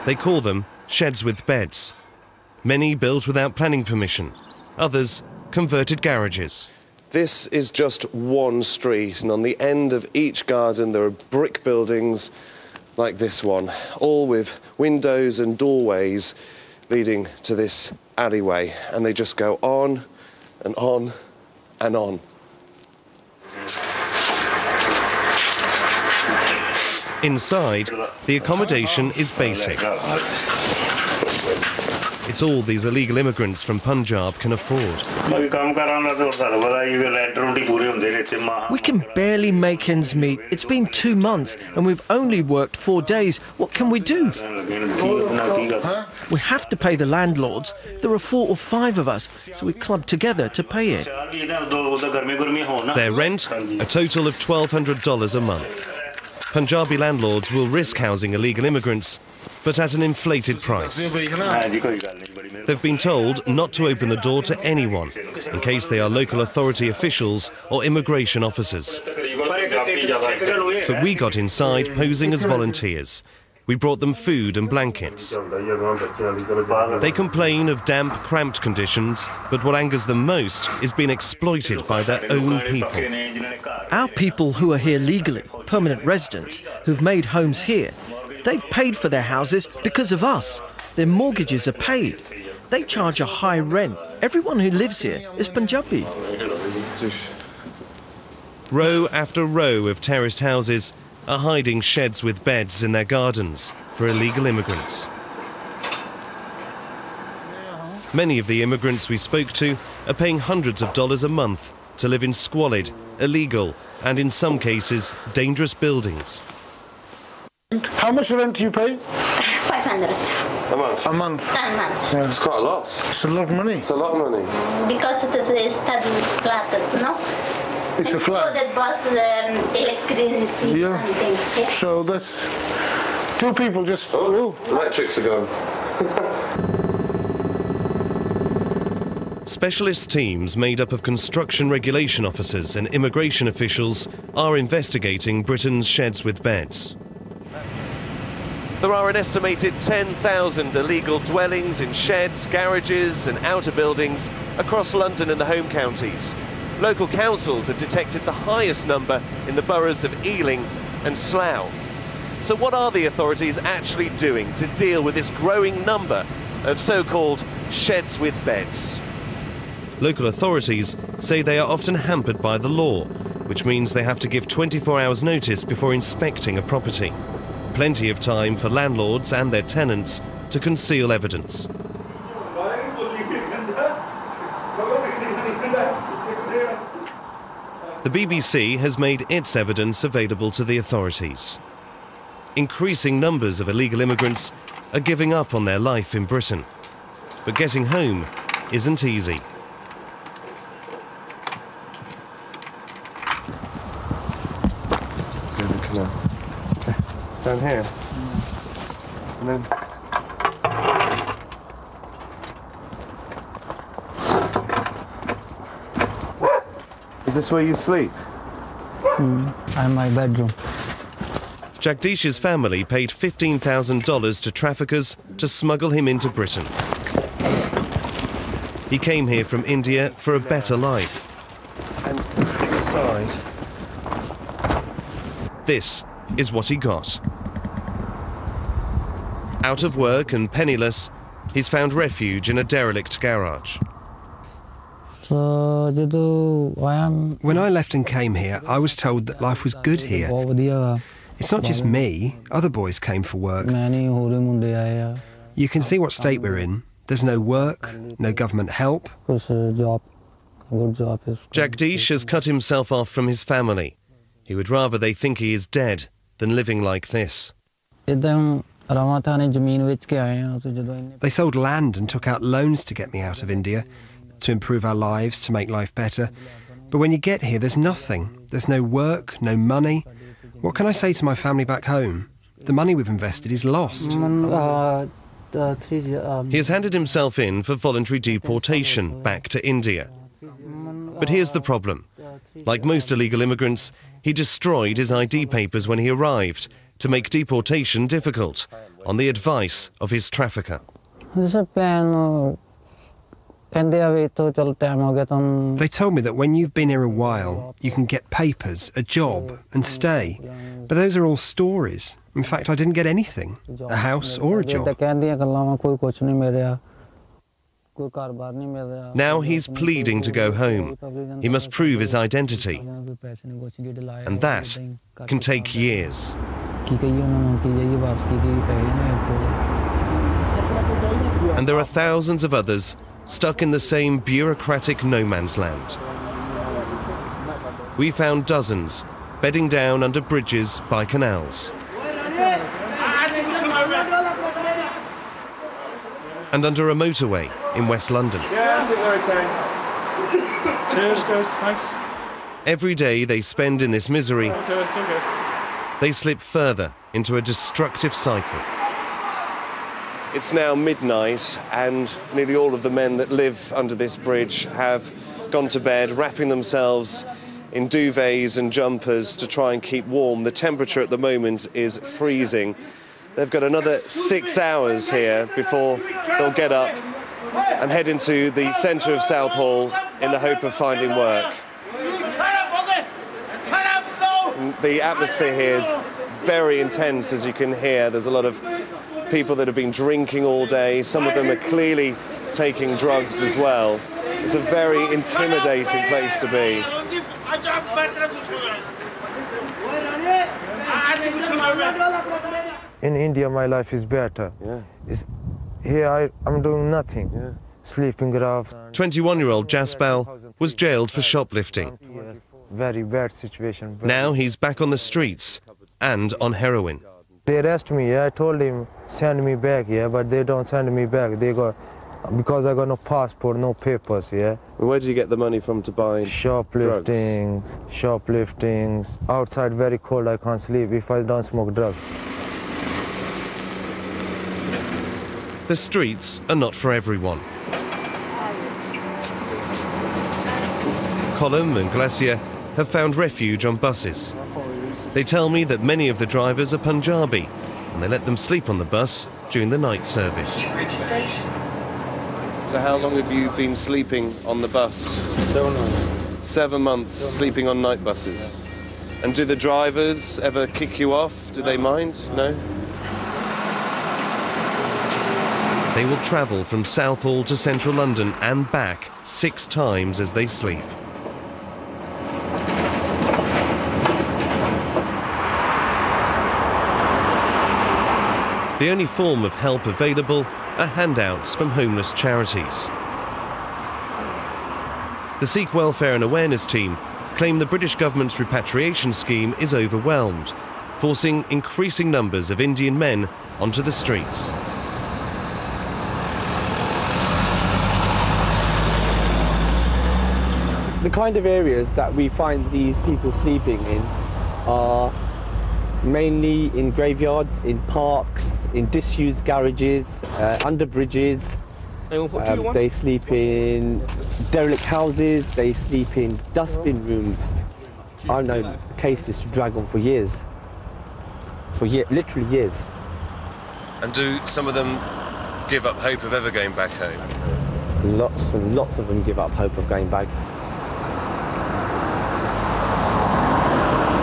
They call them sheds with beds. Many built without planning permission, others converted garages. This is just one street, and on the end of each garden there are brick buildings like this one, all with windows and doorways leading to this alleyway, and they just go on and on and on. Inside, the accommodation is basic. It's all these illegal immigrants from Punjab can afford. We can barely make ends meet. It's been 2 months and we've only worked 4 days. What can we do? We have to pay the landlords. There are 4 or 5 of us, so we club together to pay it. Their rent, a total of $1,200 a month. Punjabi landlords will risk housing illegal immigrants, but at an inflated price. They've been told not to open the door to anyone in case they are local authority officials or immigration officers. But we got inside posing as volunteers. We brought them food and blankets. They complain of damp, cramped conditions, but what angers them most is being exploited by their own people. Our people who are here legally, permanent residents, who've made homes here, they've paid for their houses because of us. Their mortgages are paid. They charge a high rent. Everyone who lives here is Punjabi. Row after row of terraced houses are hiding sheds with beds in their gardens for illegal immigrants. Many of the immigrants we spoke to are paying hundreds of dollars a month to live in squalid, illegal, and in some cases, dangerous buildings. How much rent do you pay? 500. A month? A month. A month. Yeah. It's quite a lot. It's a lot of money. It's a lot of money. Because it is a study flat, no? It's a flat. So that bought electricity and things. Yeah? So that's 2 people just... Oh, electrics are gone. Specialist teams made up of construction regulation officers and immigration officials are investigating Britain's sheds with beds. There are an estimated 10,000 illegal dwellings in sheds, garages and outer buildings across London and the home counties. Local councils have detected the highest number in the boroughs of Ealing and Slough. So what are the authorities actually doing to deal with this growing number of so-called sheds with beds? Local authorities say they are often hampered by the law, which means they have to give 24 hours notice before inspecting a property. Plenty of time for landlords and their tenants to conceal evidence. The BBC has made its evidence available to the authorities. Increasing numbers of illegal immigrants are giving up on their life in Britain. But getting home isn't easy. Down here. And then... Is this where you sleep? And my bedroom. Jagdish's family paid $15,000 to traffickers to smuggle him into Britain. He came here from India for a better life. And inside... This is what he got. Out of work and penniless, he's found refuge in a derelict garage. When I left and came here, I was told that life was good here. It's not just me, other boys came for work. You can see what state we're in. There's no work, no government help. Jagdish has cut himself off from his family. He would rather they think he is dead than living like this. They sold land and took out loans to get me out of India, to improve our lives, to make life better. But when you get here, there's nothing. There's no work, no money. What can I say to my family back home? The money we've invested is lost. He has handed himself in for voluntary deportation back to India. But here's the problem. Like most illegal immigrants, he destroyed his ID papers when he arrived to make deportation difficult, on the advice of his trafficker. They told me that when you've been here a while, you can get papers, a job, and stay. But those are all stories. In fact, I didn't get anything, a house or a job. Now he's pleading to go home. He must prove his identity. And that can take years. And there are thousands of others stuck in the same bureaucratic no man's land. We found dozens bedding down under bridges by canals. And under a motorway in West London. Yeah, I think they're okay. Cheers, guys. Thanks. Every day they spend in this misery, Okay, it's okay. they slip further into a destructive cycle. It's now midnight and nearly all of the men that live under this bridge have gone to bed, wrapping themselves in duvets and jumpers to try and keep warm. The temperature at the moment is freezing. They've got another 6 hours here before they'll get up and head into the centre of Southall in the hope of finding work. And the atmosphere here is very intense, as you can hear. There's a lot of people that have been drinking all day. Some of them are clearly taking drugs as well. It's a very intimidating place to be. In India, my life is better. Yeah. Here, I'm doing nothing. Yeah. Sleeping rough. 21-year-old Jaspal was jailed for shoplifting. Very bad situation. Now he's back on the streets and on heroin. They arrest me. I told him send me back. But they don't send me back. They go because I got no passport, no papers. Where do you get the money from to buy shoplifting? Shopliftings. Outside very cold. I can't sleep if I don't smoke drugs. The streets are not for everyone. Colum and Glacier have found refuge on buses. They tell me that many of the drivers are Punjabi and they let them sleep on the bus during the night service. So how long have you been sleeping on the bus? 7 months. 7 months sleeping on night buses. And do the drivers ever kick you off? Do they mind? No? They will travel from Southall to central London and back 6 times as they sleep. The only form of help available are handouts from homeless charities. The Sikh Welfare and Awareness Team claim the British government's repatriation scheme is overwhelmed, forcing increasing numbers of Indian men onto the streets. The kind of areas that we find these people sleeping in are mainly in graveyards, in parks, in disused garages, under bridges. They sleep in derelict houses, they sleep in dustbin rooms. I've known cases to drag on for years. Literally years. And do some of them give up hope of ever going back home? Lots and lots of them give up hope of going back.